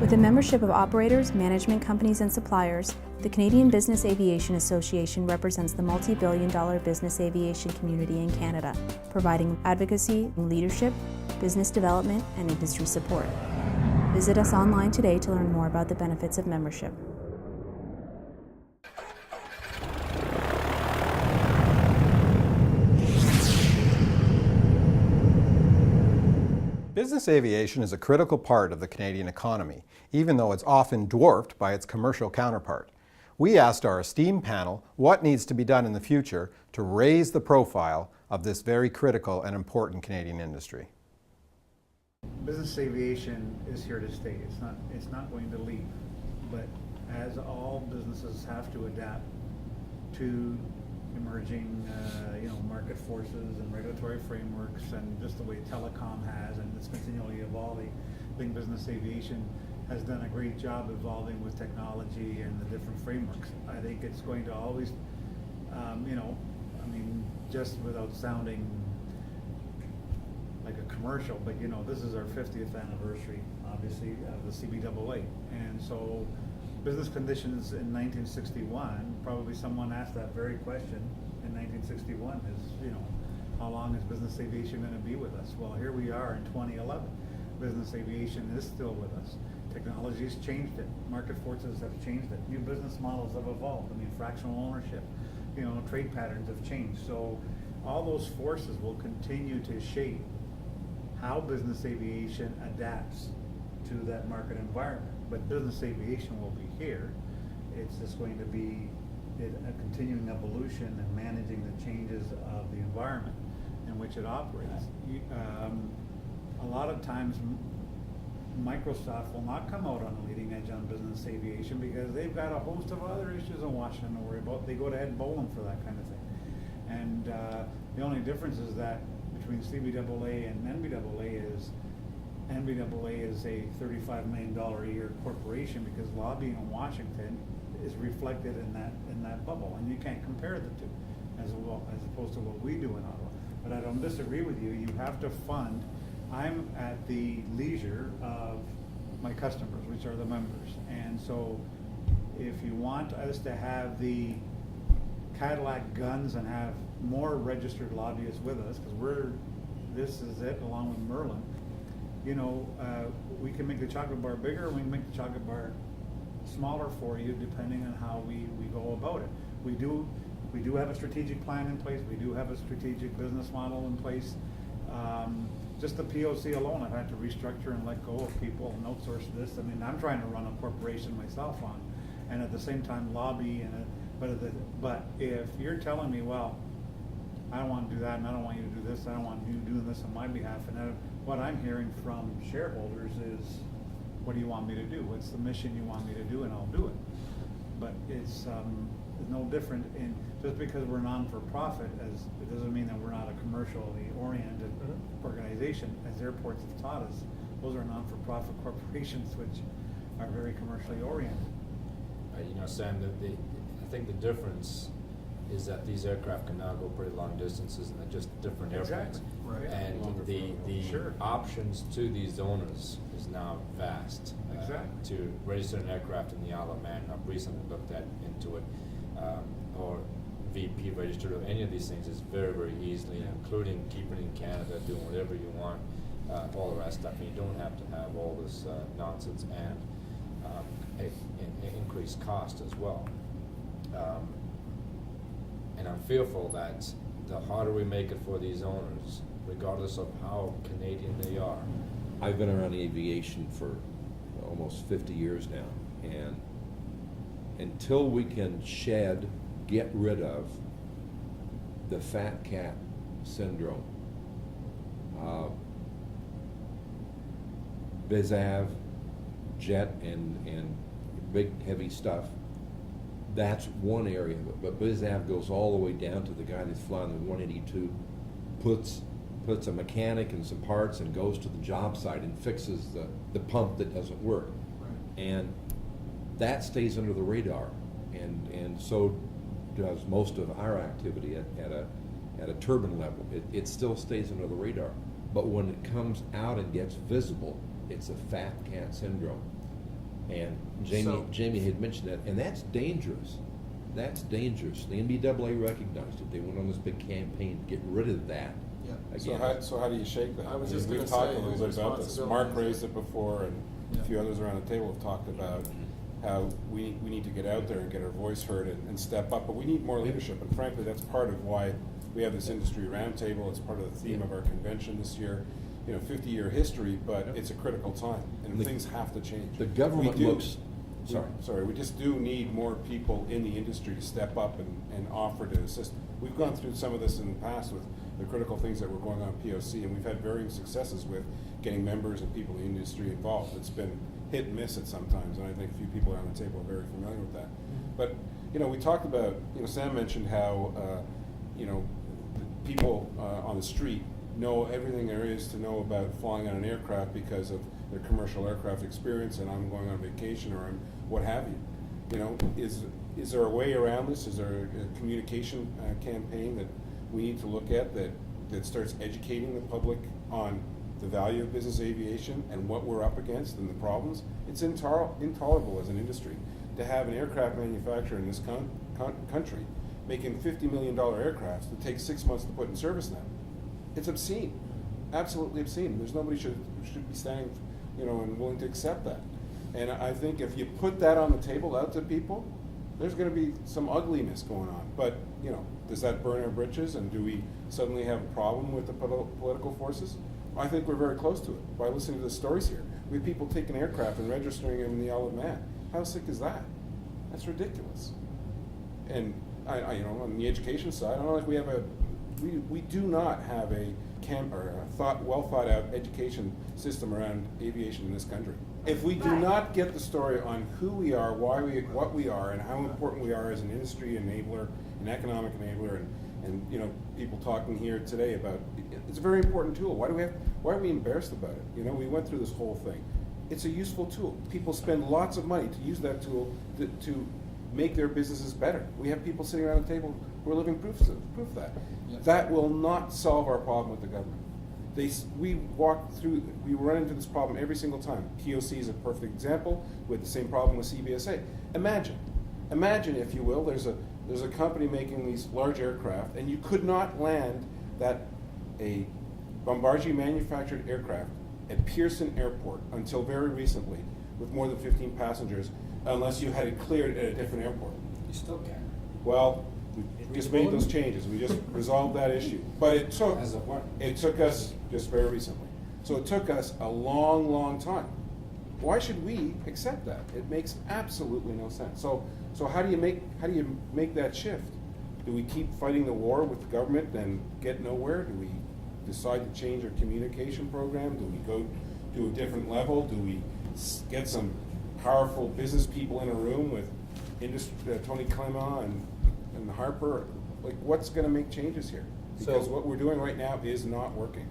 With a membership of operators, management companies, and suppliers, the Canadian Business Aviation Association represents the multi-billion-dollar business aviation community in Canada, providing advocacy, leadership, business development, and industry support. Visit us online today to learn more about the benefits of membership. Business aviation is a critical part of the Canadian economy, even though it's often dwarfed by its commercial counterpart. We asked our esteemed panel what needs to be done in the future to raise the profile of this very critical and important Canadian industry. Business aviation is here to stay. It's not going to leave. But as all businesses have to adapt to emerging market forces and regulatory frameworks, and just the way telecom has, and it's continually evolving. I think business aviation has done a great job evolving with technology and the different frameworks. I think it's going to always, just without sounding like a commercial, but this is our 50th anniversary, obviously, of the CBAA. And so business conditions in 1961, probably someone asked that very question in 1961 is, how long is business aviation going to be with us? Well, here we are in 2011. Business aviation is still with us. Technology has changed it. Market forces have changed it. New business models have evolved. Fractional ownership, trade patterns have changed. So all those forces will continue to shape how business aviation adapts to that market environment. But business aviation will be here. It's just going to be a continuing evolution and managing the changes of the environment in which it operates. A lot of times Microsoft will not come out on the leading edge on business aviation because they've got a host of other issues in Washington to worry about. They go to Ed Boland for that kind of thing. And the only difference is that between CBAA and NBAA is NBAA is a $35 million a year corporation because lobbying in Washington is reflected in that bubble, and you can't compare the two as opposed to what we do in Ottawa. But I don't disagree with you. You have to fund. I'm at the leisure of my customers, which are the members, and so if you want us to have the Cadillac guns and have more registered lobbyists with us, because this is it along with Merlin. We can make the chocolate bar bigger, we can make the chocolate bar smaller for you depending on how we go about it. We do have a strategic plan in place. We do have a strategic business model in place. Just the POC alone, I've had to restructure and let go of people and outsource this. I'm trying to run a corporation myself and at the same time lobby. But if you're telling me, well, I don't want to do that, and I don't want you to do this, I don't want you doing this on my behalf, and what I'm hearing from shareholders is, what do you want me to do? What's the mission you want me to do, and I'll do it. But it's no different in just because we're non-for-profit, as it doesn't mean that we're not a commercially oriented organization. As airports have taught us, those are non-for-profit corporations which are very commercially oriented. Sam, I think the difference is that these aircraft can now go pretty long distances and they're just different airplanes. Exactly. Right. And the Sure. options to these owners is now vast. Exactly. To register an aircraft in the Isle of Man, I've recently looked into it, or VP registered, or any of these things is very, very easily, including keeping it in Canada, doing whatever you want, all the rest of stuff. And you don't have to have all this nonsense and increased cost as well. And I'm fearful that the harder we make it for these owners, regardless of how Canadian they are. I've been around aviation for almost 50 years now, and until we can get rid of the fat cat syndrome, BizAv, jet, and big heavy stuff, that's one area, but BizAv goes all the way down to the guy that's flying the 182, puts a mechanic and some parts and goes to the job site and fixes the pump that doesn't work. Right. And that stays under the radar, and so does most of our activity at a turbine level. It still stays under the radar, but when it comes out and gets visible, it's a fat cat syndrome. And So- Jamie had mentioned that, and that's dangerous. That's dangerous. The NBAA recognized it. They went on this big campaign to get rid of that. Yeah. Again. So how do you shake that? I was mean, just we've gonna talked say, a little whose bit about this. responsibility Mark is it? raised it before, and Yeah. a few others around the table have talked about how we need to get out there and get our voice heard and step up, but we need more leadership, and frankly, that's part of why we have this industry roundtable. It's part of the theme of our convention this year. 50-year history, but it's a critical time, and things have to change. The government We do- looks. Sorry. we just do need more people in the industry to step up and offer to assist. We've gone through some of this in the past with the critical things that were going on at POC, and we've had varying successes with getting members and people in the industry involved. It's been hit and miss at sometimes, and I think a few people around the table are very familiar with that. But, we talked about, Sam mentioned how, people on the street know everything there is to know about flying on an aircraft because of their commercial aircraft experience, and I'm going on vacation or I'm what have you. Is there a way around this? Is there a communication campaign that we need to look at that starts educating the public on the value of business aviation and what we're up against and the problems? It's intolerable as an industry to have an aircraft manufacturer in this country making $50 million aircrafts that take 6 months to put in service now. It's obscene, absolutely obscene. There's nobody should be standing, and willing to accept that. And I think if you put that on the table out to people, there's going to be some ugliness going on. But does that burn our britches? And do we suddenly have a problem with the political forces? I think we're very close to it by listening to the stories here. We have people taking aircraft and registering them in the Isle of Man. How sick is that? That's ridiculous. And on the education side, I don't know if we have we do not have a well thought out education system around aviation in this country. If we do not get the story on who we are, what we are, and how important we are as an industry enabler, an economic enabler, and people talking here today about it's a very important tool. Why are we embarrassed about it? We went through this whole thing. It's a useful tool. People spend lots of money to use that tool to make their businesses better. We have people sitting around the table who are living proof of that. Yes. That will not solve our problem with the government. We run into this problem every single time. POC is a perfect example. We had the same problem with CBAA. Imagine, if you will, there's a company making these large aircraft, and you could not land a Bombardier manufactured aircraft at Pearson Airport until very recently with more than 15 passengers, unless you had it cleared at a different airport. You still can. Well, we just made those changes. We just resolved that issue. But it took us just very recently. So it took us a long, long time. Why should we accept that? It makes absolutely no sense. So how do you make that shift? Do we keep fighting the war with the government and get nowhere? Do we decide to change our communication program? Do we go to a different level? Do we get some powerful business people in a room with Tony Clement and Harper? Like, what's going to make changes here? Because what we're doing right now is not working.